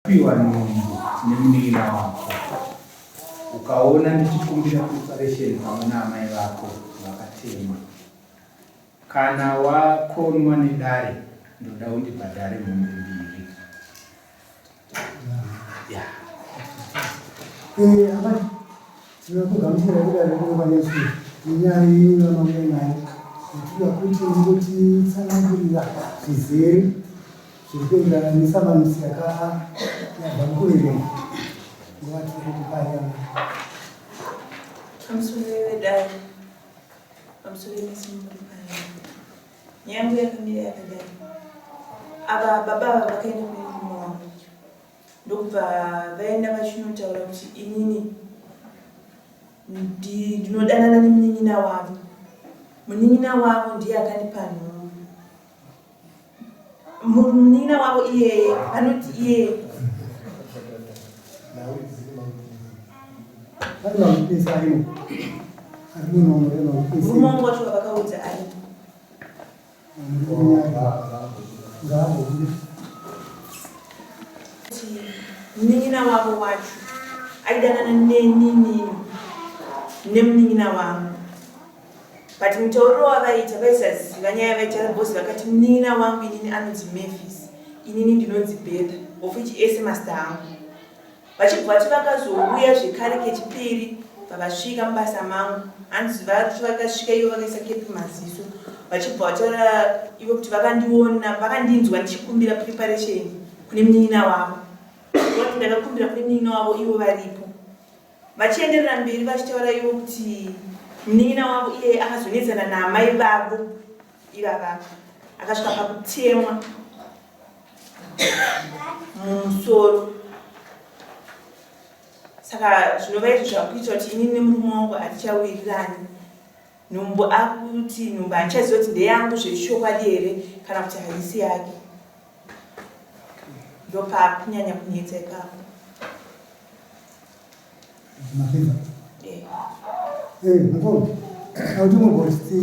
Piwa Nhumbu nemun'ina wako ukaona ndichikumbira preparation pamwe naamai vako vakatema, kana wakonwa nedare ndoda undibhadhare mombe 2. Amai tinokugamuchira kudare kunovanesu inyaya inonamwe nayo kutuka kuti ngoti tsanangurira zvizere zvekuenderana nesamanisi yakabva mukuverenga ndovatikukuparia pamusoro wedare pamusoro nesimuripaya nyangu yakamira yakadai. Ava baba vakaenda kune Wangu ndokubva vaenda vachinotaura kuti inini ndinodanana nemunin'ina wavo. Munin'ina wavo ndiye akanipa nhumbu. Munin'ina wavo iyeye anoti iyeye murumongo wacho vakaudza ari munin'ina wavo wacho aidanana nenini nemunin'ina wangu, but mutauriro wavaita vaisaziva nyaya vaita bhosi vakati munin'ina wangu inini anonzi Mavis, inini ndinonzi Betha, of which ese master hangu. Vachibva vati vakazouya zvekare kechipiri pavasvika mubasa mangu, hanzi vati vakasvika ivo vakaisa kepi maziso, vachibva vataura ivo kuti vakandiona vakandinzwa ndichikumbira preparation kune munin'ina wavo, kuti ndakakumbira kune munin'ina wavo ivo varipo. Vachienderera mberi vachitaura ivo kuti munin'ina wavo iye akazonetsana naamai vavo ivava, akasvika pakutemwa mumusoro. Saka zvinova izvo zvakuita kuti inini nemurume wangu hatichawirirani. Nhumbu akuti Nhumbu hanichaziva kuti ndeyangu zvechokwadi here kana kuti haisi yake. Ndopa kunyanya kunetsa ipapo. Mukuru, autimbosti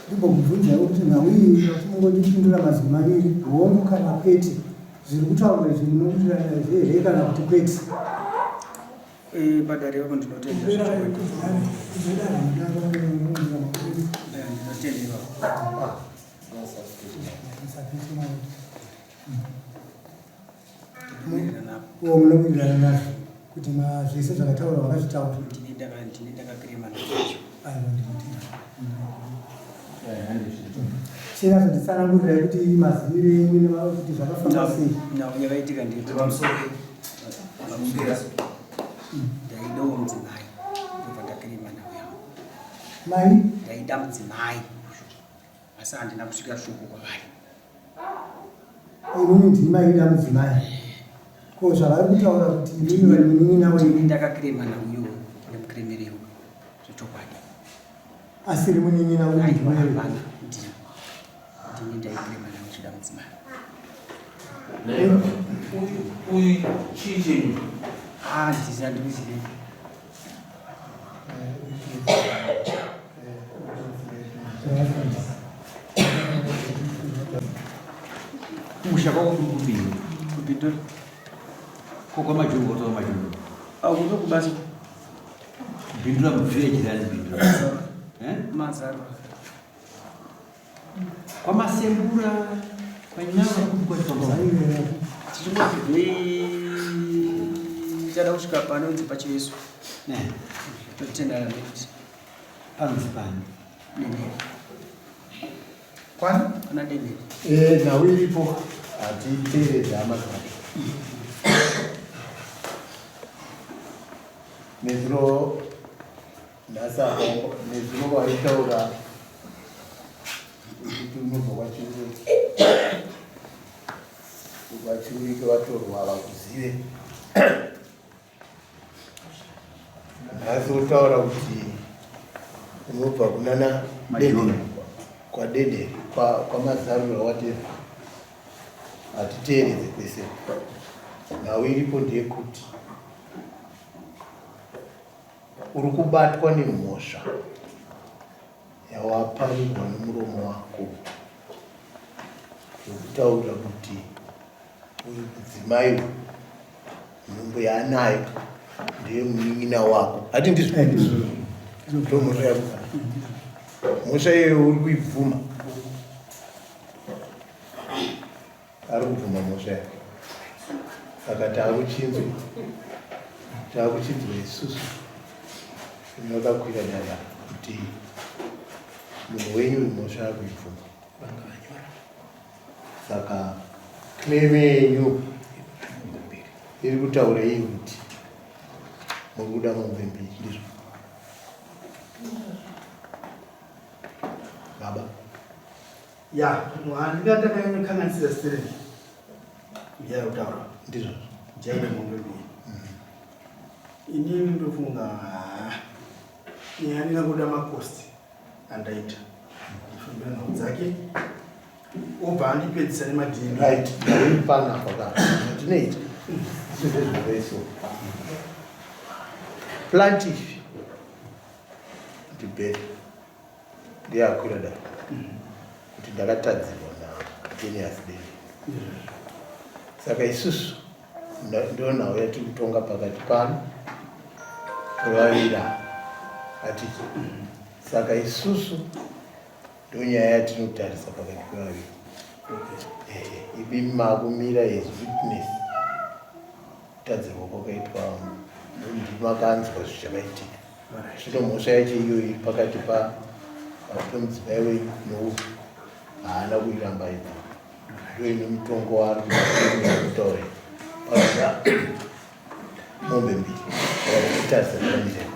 ndimbokubvunzawo kuti nhauyi watimongondipindura mazwi maviri hongu kana kwete, zviri kutaura izvi munokutirana zvehere kana kuti kwete? Badari wako ndinotendera. Munowirirana nazvo kuti zvese zvakataura vakazvitaura ndinedakakrema nacho. Chena zvanditsanangurirai kuti maziviro enyu nekuti zvakafamba sei? Yavaitika ndiri ndaidawo mudzimai ndobva ndakrema nawo yangu. Mai? Ndaida mudzimai asi handina kusvika shoko kwavari. Inini ndiri maida mudzimai. Ko zvavari kutaura kuti inini vari munin'ina wenyu? Ndakakrema nauyo ndemukremerewo zvechokwadi. Asi ri munin'ina wenyu? Ndini ndaikrema nawo chida mudzimai. uyu chii chenyu? Handisi handikuzivi. Kumusha kwako kuri kupindura kokwa majungu kutoka majungu Aukuno kubasa kupindura mufeji zani kupindura mazaro kwa masembura kwa nyama kwa chombo chada kusvika panonzi pachiyesu totendana nesu panonzi pani kwani ana Ndeye nawo iripo hatiteereza amazvacho nezvino nhasa nezvino vaitaura kuti unobva kwachiurike vatorwa vakuzive nhasi otaura kuti unobva kunana Ndeye kwadede kwamazarura wateva hatiteereze kwese. Nawo iripo ndeyekuti uri kubatwa nemhosva yawaparirwa nemuromo wako yokutaura kuti mudzimai nhumbu yaanayo ndiye munin'ina wako. Ati ndizvo ndo mhosva yakugara. Mhosva iyoyo uri kuibvuma. Ari kubvuma mhosva yake. Saka taakuchinzwa isusu inokakwira dada kuti munhu wenyu mhosva yakuibvuma. Saka claim yenyu iri kutaura iyi kuti muri kuda mombe mbiri. Ndizvo baba? Ya, handingatakanyanya stere yakutaura. Ndizvo Jaida mombe mbiri. Inini ndofunga handina kuda makosti andaita ndifambira nhau dzake obva andipedzisa nemadini. Right, pana pakati tinoita zvezvovaiso plantifi ndibheri ndeakwira da kuti ndakatadzirwa naGenius Dei. Saka isusu ndo nhau yatiri kutonga pakati pano kuvavira Achiti. Saka isusu ndo nyaya yatinotarisa pakati pevaviri. Ibi makumira as witness kutadzirwa kwakaitwa ndimakanzwa zvichakaitika. Zvino mhosva yacho iyo iri pakati pamudzimai wenyu nouyu haana kuiramba ipo. Ndo ine mutongo wari kutaura pakati mombe mbiri kutarisa zvamire.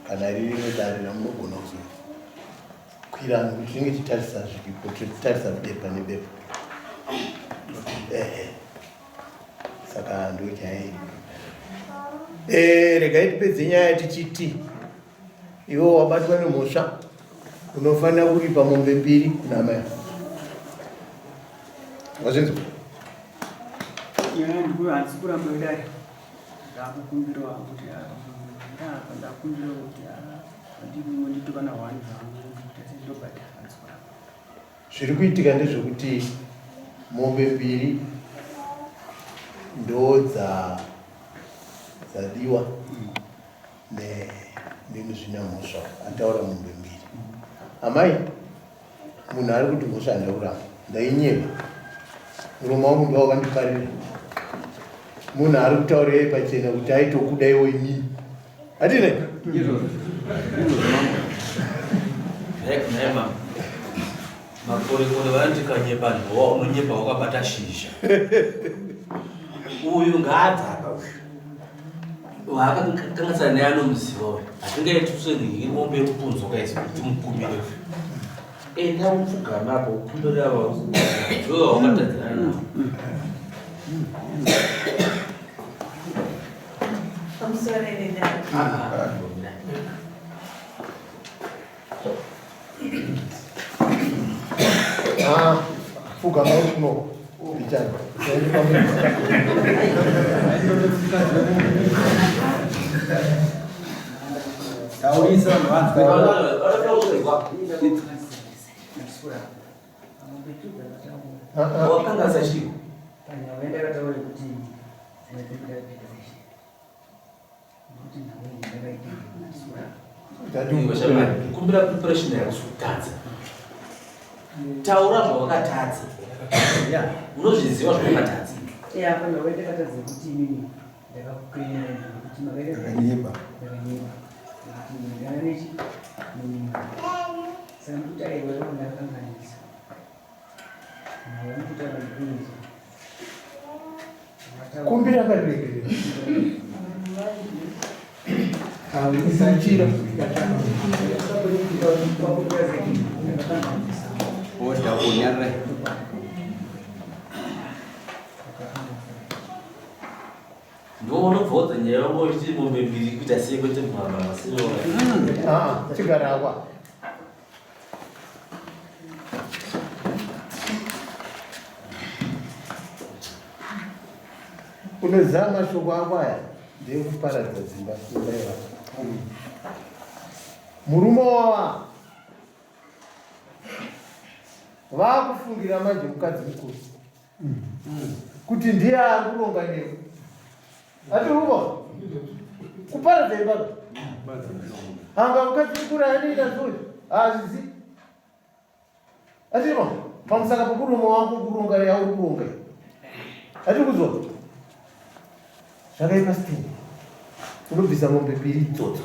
Kana riri nodarira munogona kuzokwira kuti tinenge titarisa zvipo titarisa bepa nebepa. Saka ndo nyaya iri. Regai tipedze nyaya tichiti iwo wabatwa nemhosva unofanira kuripa mombe mbiri kuna mai. Wazvinzwa? Handisi kuramba kudai. Ndakukumbirwa kuti ndakumbira kuti nditokana hwani zvangu ndobata handisi kuramba. Zviri kuitika ndezvekuti mombe mbiri ndo dzadiwa nemuzvina mhosva ataura mombe mbiri. Amai, munhu ari kuti mhosva ndauramba ndainyema muromo wangu ndo wakandiparira. Munhu ari kutaura iye pachena kuti aitokudaiwo inini. Hatina makorikori vanoti kanyepa nhova unonyepa wakabata shisha. Uyu ngaadzaka waakakanganisana naye anomuziva uyu hatingaiti kusengiri mombe yemupunzo kaisi kuti mukumbire enda upfugama apo upundore ava iwe waungatadzirana navo. Fugama uno bichana. Taurisa wakanga sashio kumbira preparation yakusutadza. Taura zvawakatadza. Unozviziva zvawakatadza. Kumbira karegerera. Isachira. Oda kunyara. Ndonobvodza nyaya yongoiti mombe mbiri kuita sei kwete mama asino. Chigara kwa. Unozama shoko akwaya ndekuparadza dzimba kumbaiwa. Murume wawa vakufungira manje mukadzi mukuru kuti ndiye akuronga newe atiruva kuparadza ibaba anga mukadzi mukuru anoita zoi hazvizi atirima pamusaka pokurume wako kuronga yauri kuronga atiri kuzwa zvakaipa sitini unobvisa mombe mbiri idzodzo